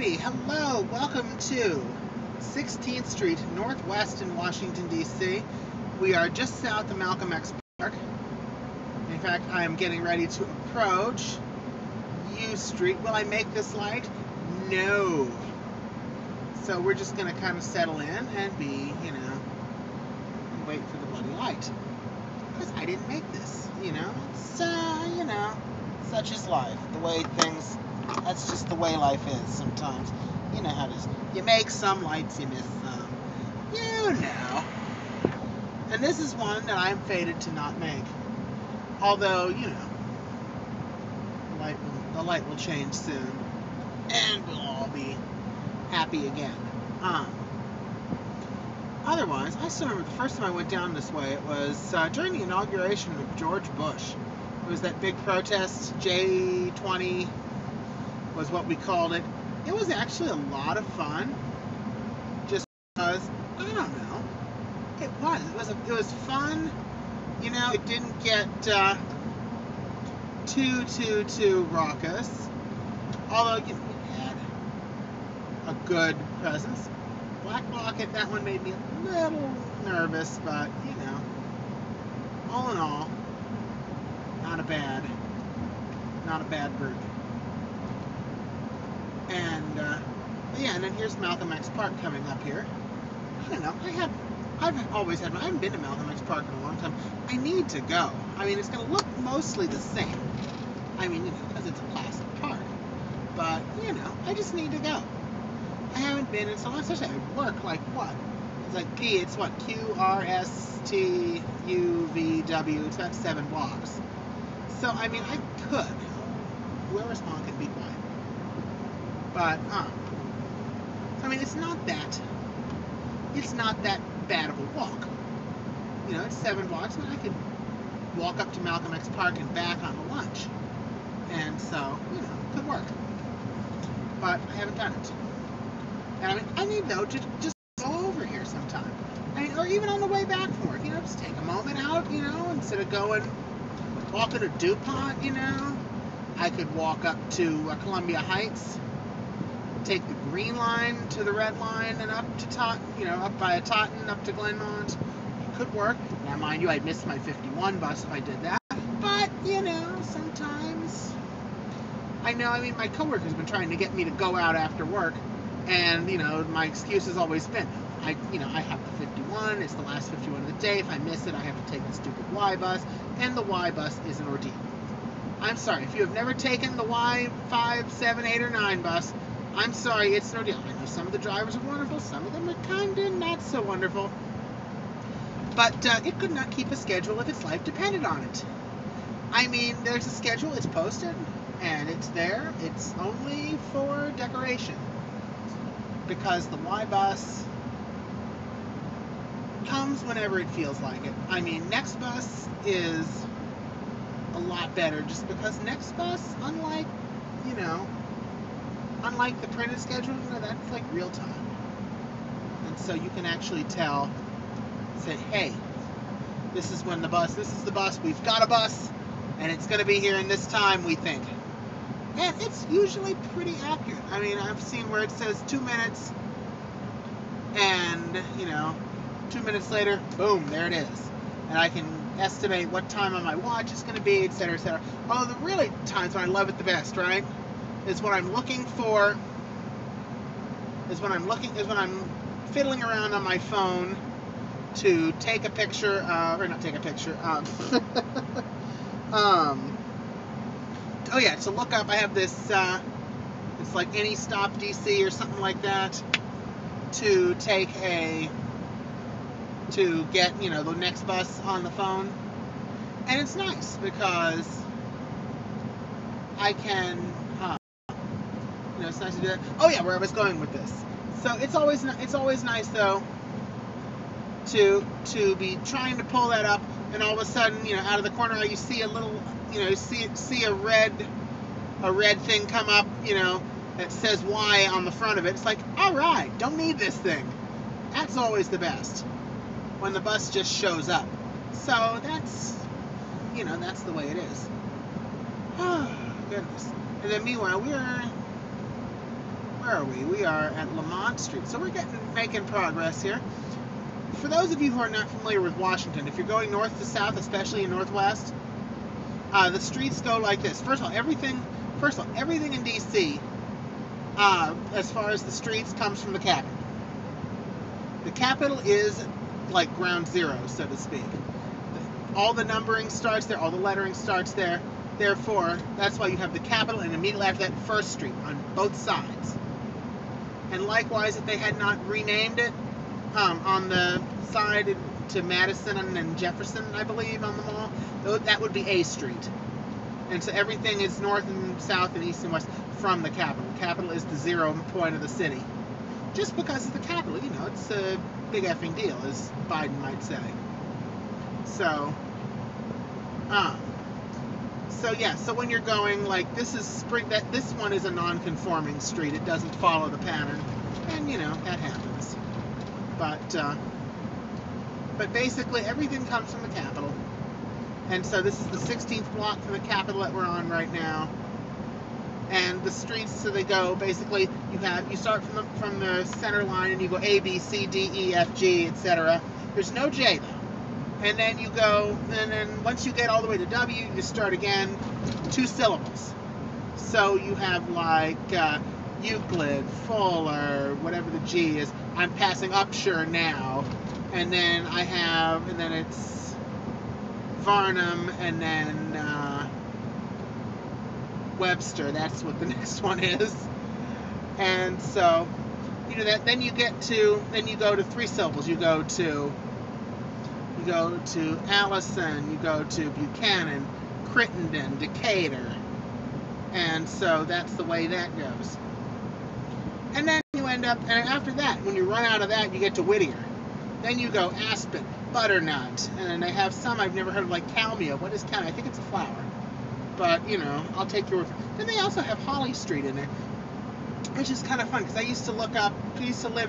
Alrighty, hello, welcome to 16th Street Northwest in Washington, D.C. We are just south of Malcolm X Park. In fact, I am getting ready to approach U Street. Will I make this light? No. So we're just going to kind of settle in and be, and wait for the bloody light. Because I didn't make this, It's, such is life. The way things... That's just the way life is sometimes. You know how it is. You make some lights, you miss some. And this is one that I'm fated to not make. Although, the light will change soon. And we'll all be happy again. Otherwise, I still remember the first time I went down this way, it was during the inauguration of George Bush. It was that big protest, J20 was what we called it. It was actually a lot of fun, just because, I don't know, it was fun, it didn't get too raucous, although, we had a good presence. Black Rocket, that one made me a little nervous, but, all in all, not a bad group. And, and then here's Malcolm X Park coming up here. I don't know, I haven't been to Malcolm X Park in a long time. I need to go. I mean, it's going to look mostly the same. I mean, because it's a classic park. But, I just need to go. I haven't been in so long, especially I work like what? It's like it's what? QRSTUVW. It's about 7 blocks. So, I mean, I could. Whoever's honking, be quiet. But, I mean, it's not that bad of a walk. It's 7 blocks, and I could walk up to Malcolm X Park and back on the lunch. And so, it could work. But I haven't done it. And I mean, I need, though, to just go over here sometime. I mean, or even on the way back from work, just take a moment out, instead of walking to DuPont, I could walk up to Columbia Heights, take the green line to the red line and up to up via Taunton, up to Glenmont. It could work. Now, mind you, I'd miss my 51 bus if I did that. But, sometimes... I mean, my coworker's been trying to get me to go out after work, and, my excuse has always been, I have the 51, it's the last 51 of the day, if I miss it, I have to take the stupid Y bus, and the Y bus is an ordeal. I'm sorry, if you have never taken the Y5, 7, 8, or 9 bus, I'm sorry, it's an ordeal. I know some of the drivers are wonderful, some of them are kind of not so wonderful, but it could not keep a schedule if its life depended on it. I mean, there's a schedule, it's posted, and it's there. It's only for decoration, because the Y bus comes whenever it feels like it. I mean, Next Bus is a lot better, just because Next Bus, unlike the printed schedule, that's like real time. And so you can actually say, hey, this is the bus, we've got a bus, and it's going to be here in this time, we think. And it's usually pretty accurate. I mean, I've seen where it says 2 minutes, and, 2 minutes later, boom, there it is. And I can estimate what time on my watch it's going to be, etc., etc. Although the really times when I love it the best, right, is when I'm fiddling around on my phone to take a picture, or not take a picture, to look up, I have this, it's like Any Stop DC or something like that, to get, the next bus on the phone. And it's nice, because I can, it's nice to do that. Oh yeah, where I was going with this. So it's always nice, though, to be trying to pull that up, and all of a sudden, out of the corner, you see a little, see a red thing come up, that says Y on the front of it. It's like, all right, don't need this thing. That's always the best, when the bus just shows up. So that's, that's the way it is. Oh, goodness. And then meanwhile, where are we? We are at Lamont Street. So we're making progress here. For those of you who are not familiar with Washington, if you're going north to south, especially in Northwest, the streets go like this. First of all, everything in D.C., as far as the streets, comes from the Capitol. The Capitol is like ground zero, so to speak. All the numbering starts there, all the lettering starts there. Therefore, that's why you have the Capitol, and immediately after that, First Street on both sides. And likewise, if they had not renamed it on the side to Madison and Jefferson, I believe, on the mall, that would be A Street. And so everything is north and south and east and west from the Capitol. The Capitol is the 0 point of the city. Just because of the Capitol, you know, it's a big effing deal, as Biden might say. So yeah, so when you're going, like, this one is a non-conforming street. It doesn't follow the pattern, and, you know, that happens. But basically, everything comes from the Capitol. And so this is the 16th block from the Capitol that we're on right now. And the streets, so they go, basically, you start from the center line, and you go A, B, C, D, E, F, G, etc. There's no J, though. And then you go, and then once you get all the way to W, you start again, 2 syllables. So you have like Euclid, Fuller, whatever the G is. I'm passing Upshur now. And then it's Varnum, and then Webster. That's what the next one is. And so, you know that. Then you go to 3 syllables. You go to Allison, you go to Buchanan, Crittenden, Decatur. And so that's the way that goes. And then you end up, and after that, when you run out of that, you get to Whittier. Then you go Aspen, Butternut, and then they have some I've never heard of, like Calmia. What is Calmia? I think it's a flower. But, you know, I'll take your word for it. Then they also have Holly Street in there, which is kind of fun, because I used to live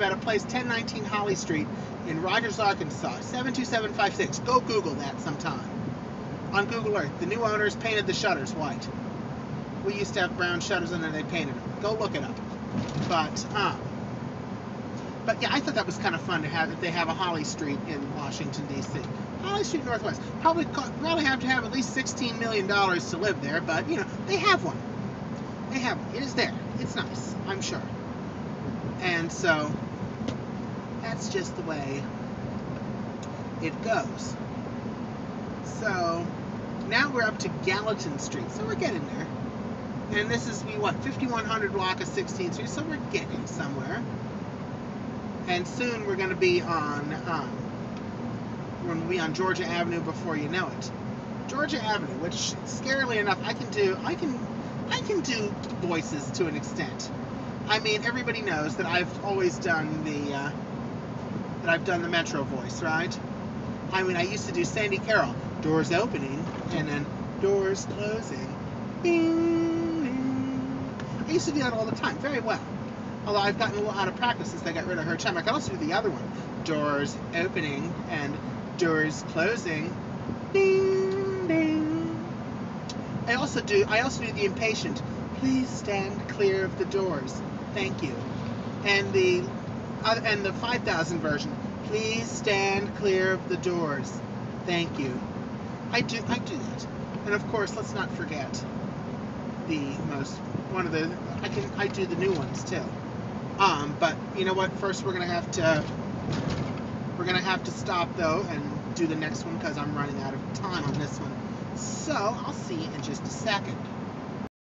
at a place, 1019 Holly Street, in Rogers, Arkansas, 72756. Go Google that sometime. On Google Earth. The new owners painted the shutters white. We used to have brown shutters, and then they painted them. Go look it up. But yeah, I thought that was kind of fun to have, if they have a Holly Street in Washington, D.C. Holly Street Northwest. Probably have to have at least $16 million to live there, but, you know, they have one. They have one. It is there. It's nice, I'm sure. And so, that's just the way it goes. So, now we're up to Gallatin Street, so we're getting there. And this is, 5100 block of 16th Street, so we're getting somewhere. And soon we're going to be on Georgia Avenue before you know it. Georgia Avenue, which, scarily enough, I can do voices to an extent. I mean, everybody knows that I've always done the Metro voice, right? I mean, I used to do Sandy Carroll, doors opening, and then doors closing. Ding, ding. I used to do that all the time, very well. Although I've gotten a little out of practice since I got rid of her chime. I can also do the other one, doors opening and doors closing. Ding, ding. I also do the impatient. Please stand clear of the doors. Thank you. And the 5000 version. Please stand clear of the doors. Thank you. I do that. And of course, let's not forget I do the new ones too. But you know what? First, we're gonna have to stop though and do the next one because I'm running out of time on this one. So I'll see you in just a second.